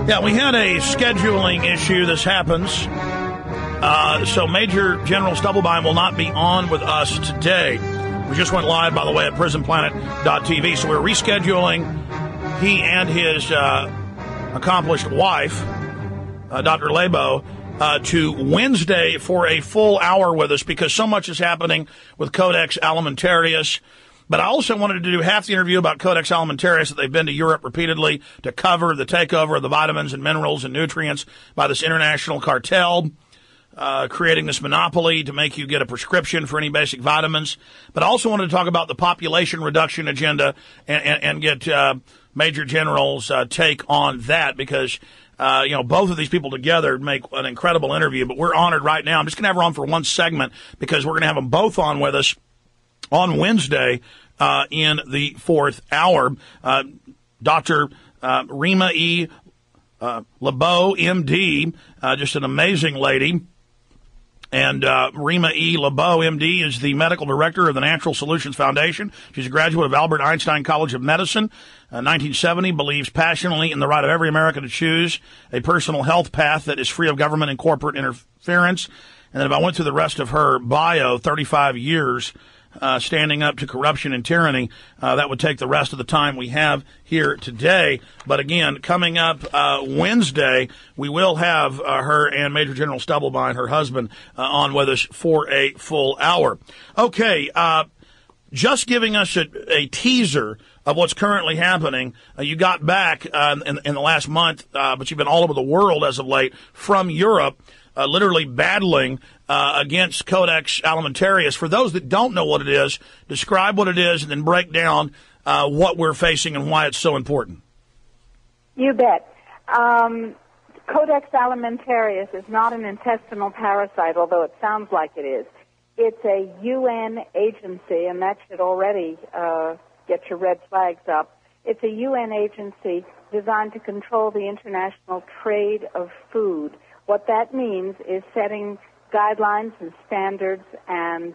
Yeah, we had a scheduling issue. This happens. So Major General Stubblebine will not be on with us today. We just went live, by the way, at prisonplanet.tv. So we're rescheduling he and his accomplished wife, Dr. Laibow, to Wednesday for a full hour with us because so much is happening with Codex Alimentarius. But I also wanted to do half the interview about Codex Alimentarius, that they've been to Europe repeatedly to cover the takeover of the vitamins and minerals and nutrients by this international cartel, creating this monopoly to make you get a prescription for any basic vitamins. But I also wanted to talk about the population reduction agenda and get Major General's take on that because, both of these people together make an incredible interview. But we're honored right now. I'm just going to have her on for one segment because we're going to have them both on with us on Wednesday in the fourth hour. Dr. Rima Laibow, MD, just an amazing lady. And Rima Laibow, MD, is the medical director of the Natural Solutions Foundation. She's a graduate of Albert Einstein College of Medicine. 1970, believes passionately in the right of every American to choose a personal health path that is free of government and corporate interference. And then if I went through the rest of her bio, 35 years standing up to corruption and tyranny, that would take the rest of the time we have here today. But again, coming up Wednesday, we will have her and Major General Stubblebine, her husband, on with us for a full hour. Okay, just giving us a teaser of what's currently happening. You got back in the last month, but you've been all over the world as of late from Europe, literally battling against Codex Alimentarius. For those that don't know what it is, describe what it is and then break down what we're facing and why it's so important. You bet. Codex Alimentarius is not an intestinal parasite, although it sounds like it is. It's a UN agency, and that should already get your red flags up. It's a UN agency designed to control the international trade of food. What that means is setting guidelines and standards and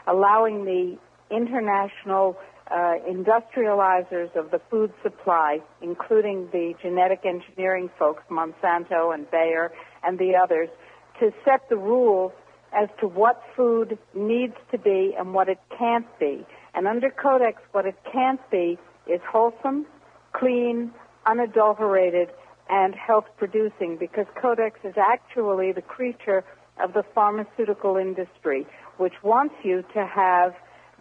allowing the international industrializers of the food supply, including the genetic engineering folks, Monsanto and Bayer and the others, to set the rules as to what food needs to be and what it can't be. And under Codex, what it can't be is wholesome, clean, unadulterated, and health-producing, because Codex is actually the creature of the pharmaceutical industry, which wants you to have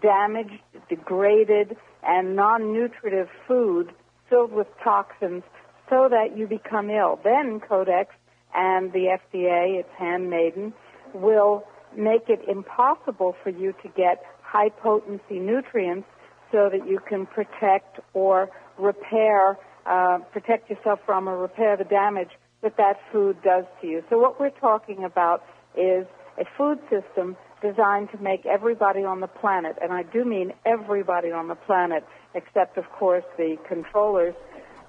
damaged, degraded, and non-nutritive food filled with toxins so that you become ill. Then Codex and the FDA, its handmaiden, will make it impossible for you to get high-potency nutrients so that you can protect or repair, protect yourself from or repair the damage that food does to you. So what we're talking about is a food system designed to make everybody on the planet, and I do mean everybody on the planet, except, of course, the controllers,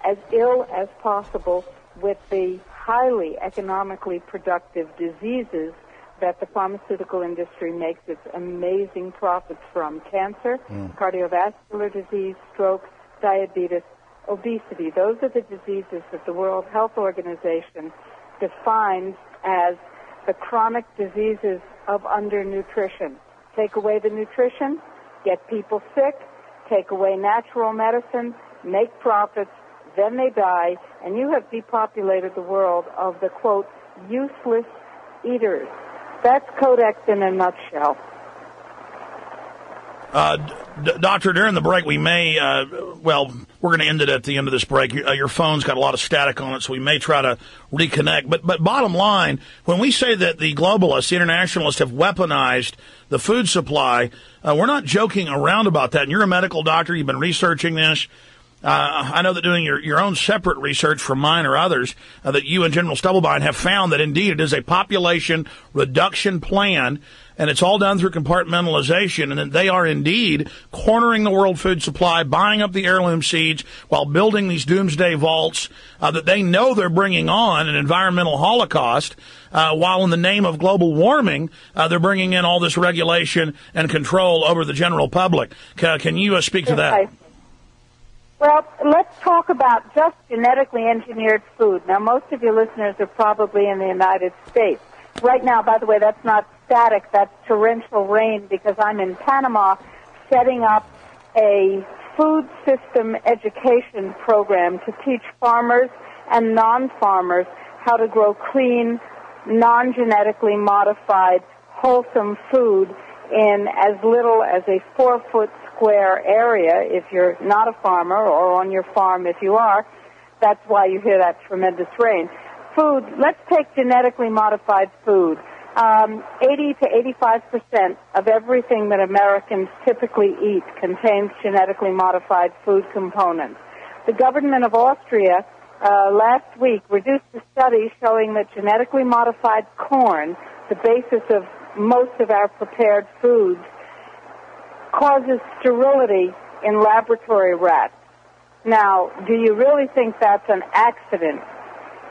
as ill as possible with the highly economically productive diseases that the pharmaceutical industry makes its amazing profits from: cancer, cardiovascular disease, stroke, diabetes, obesity. Those are the diseases that the World Health Organization defines as the chronic diseases of undernutrition. Take away the nutrition, get people sick, take away natural medicine, make profits, then they die, and you have depopulated the world of the, quote, useless eaters. That's Codex in a nutshell. Doctor, during the break, we may, we're going to end it at the end of this break. Your phone's got a lot of static on it, so we may try to reconnect. But bottom line, when we say that the globalists, the internationalists, have weaponized the food supply, we're not joking around about that. And you're a medical doctor. You've been researching this. I know that doing your own separate research from mine or others, that you and General Stubblebine have found that indeed it is a population reduction plan, and it's all done through compartmentalization, and that they are indeed cornering the world food supply, buying up the heirloom seeds while building these doomsday vaults, that they know they're bringing on an environmental holocaust, while in the name of global warming, they're bringing in all this regulation and control over the general public. Can you speak to that? Well, let's talk about just genetically engineered food. Now, most of your listeners are probably in the United States. Right now, by the way, that's not static, that's torrential rain because I'm in Panama setting up a food system education program to teach farmers and non-farmers how to grow clean, non-genetically modified, wholesome food in as little as a 4-foot square area if you're not a farmer, or on your farm if you are. That's why you hear that tremendous rain. Food, let's take genetically modified food. 80 to 85% of everything that Americans typically eat contains genetically modified food components. The government of Austria last week reduced a study showing that genetically modified corn, the basis of most of our prepared foods, causes sterility in laboratory rats. Now, do you really think that's an accident?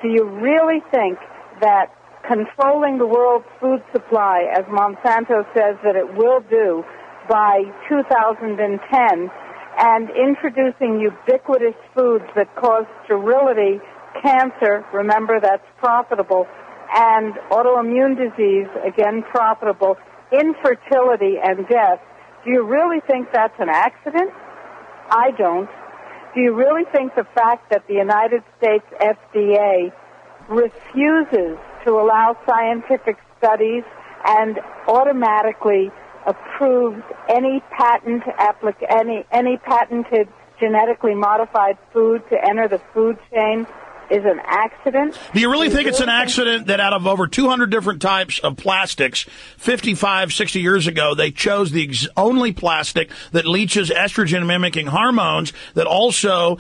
Do you really think that controlling the world's food supply, as Monsanto says that it will do by 2010, and introducing ubiquitous foods that cause sterility, cancer, remember that's profitable, and autoimmune disease, again profitable, infertility and death, do you really think that's an accident? I don't. Do you really think the fact that the United States FDA refuses to allow scientific studies and automatically approves any patented genetically modified food to enter the food chain is an accident? Do you really think it's an accident that out of over 200 different types of plastics, 55, 60 years ago, they chose the only plastic that leaches estrogen-mimicking hormones that also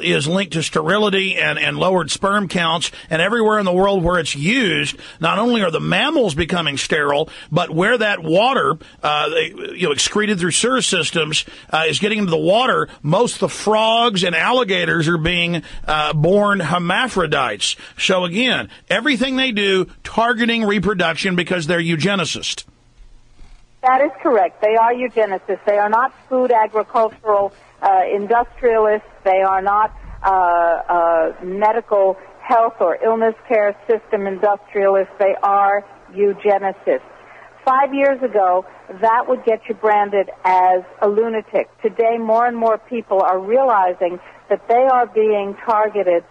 is linked to sterility and lowered sperm counts, and everywhere in the world where it's used, not only are the mammals becoming sterile, but where that water, excreted through sewer systems, is getting into the water, most of the frogs and alligators are being born hermaphrodites. So again, everything they do targeting reproduction because they're eugenicists. That is correct. They are eugenicists. They are not food agricultural industrialists. They are not medical health or illness care system industrialists. They are eugenicists. 5 years ago, that would get you branded as a lunatic. Today, more and more people are realizing that they are being targeted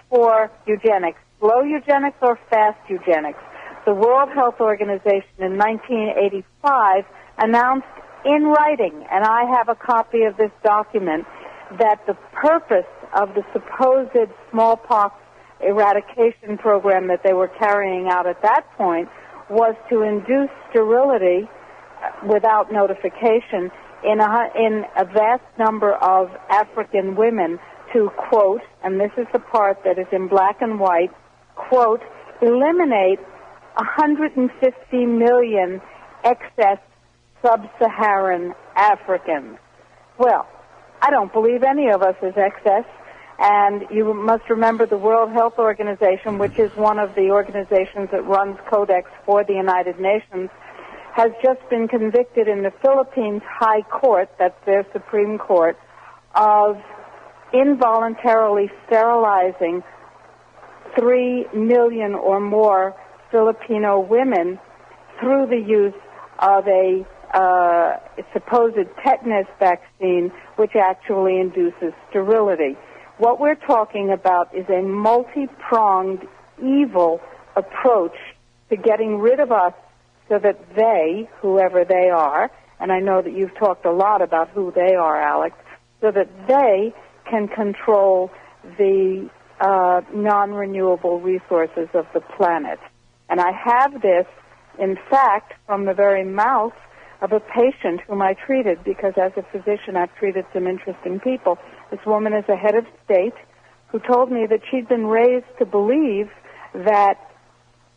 for eugenics, slow eugenics or fast eugenics. The World Health Organization in 1985 announced in writing, and I have a copy of this document, that the purpose of the supposed smallpox eradication program that they were carrying out at that point was to induce sterility without notification in a vast number of African women to, quote, and this is the part that is in black and white, quote, eliminate 150 million excess sub-Saharan Africans. Well, I don't believe any of us is excess, and you must remember the World Health Organization, which is one of the organizations that runs Codex for the United Nations, has just been convicted in the Philippines High Court, that's their Supreme Court, of involuntarily sterilizing 3 million or more Filipino women through the use of a supposed tetanus vaccine, which actually induces sterility. What we're talking about is a multi-pronged, evil approach to getting rid of us so that they, whoever they are, and I know that you've talked a lot about who they are, Alex, so that they can control the non-renewable resources of the planet. And I have this, in fact, from the very mouth of a patient whom I treated, because as a physician I've treated some interesting people. This woman is a head of state who told me that she'd been raised to believe that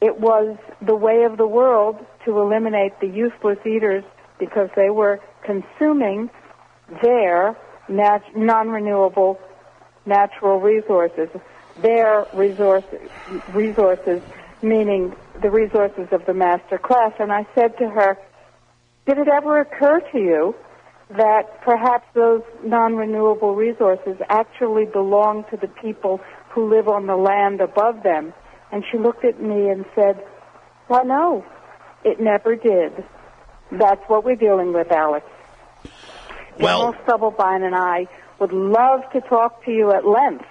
it was the way of the world to eliminate the useless eaters because they were consuming their non-renewable natural resources, their resources, meaning the resources of the master class. And I said to her, did it ever occur to you that perhaps those non-renewable resources actually belong to the people who live on the land above them. And she looked at me and said, "Why, no, it never did." That's what we're dealing with, Alex. Well, General Stubblebine and I would love to talk to you at length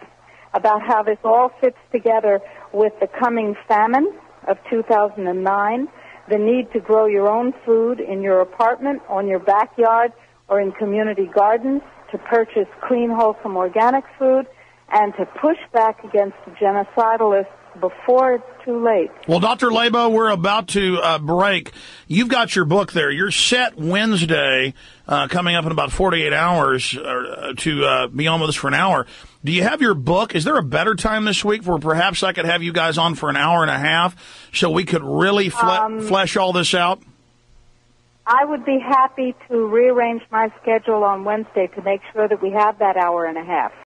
about how this all fits together with the coming famine of 2009, the need to grow your own food in your apartment, on your backyard, or in community gardens, to purchase clean, wholesome organic food, and to push back against the genocidalists before it's too late. Well, Dr. Laibow, we're about to break. You've got your book there. You're set Wednesday, coming up in about 48 hours to be on with us for an hour. Do you have your book? Is there a better time this week where perhaps I could have you guys on for an hour and a half so we could really flesh all this out? I would be happy to rearrange my schedule on Wednesday to make sure that we have that hour and a half.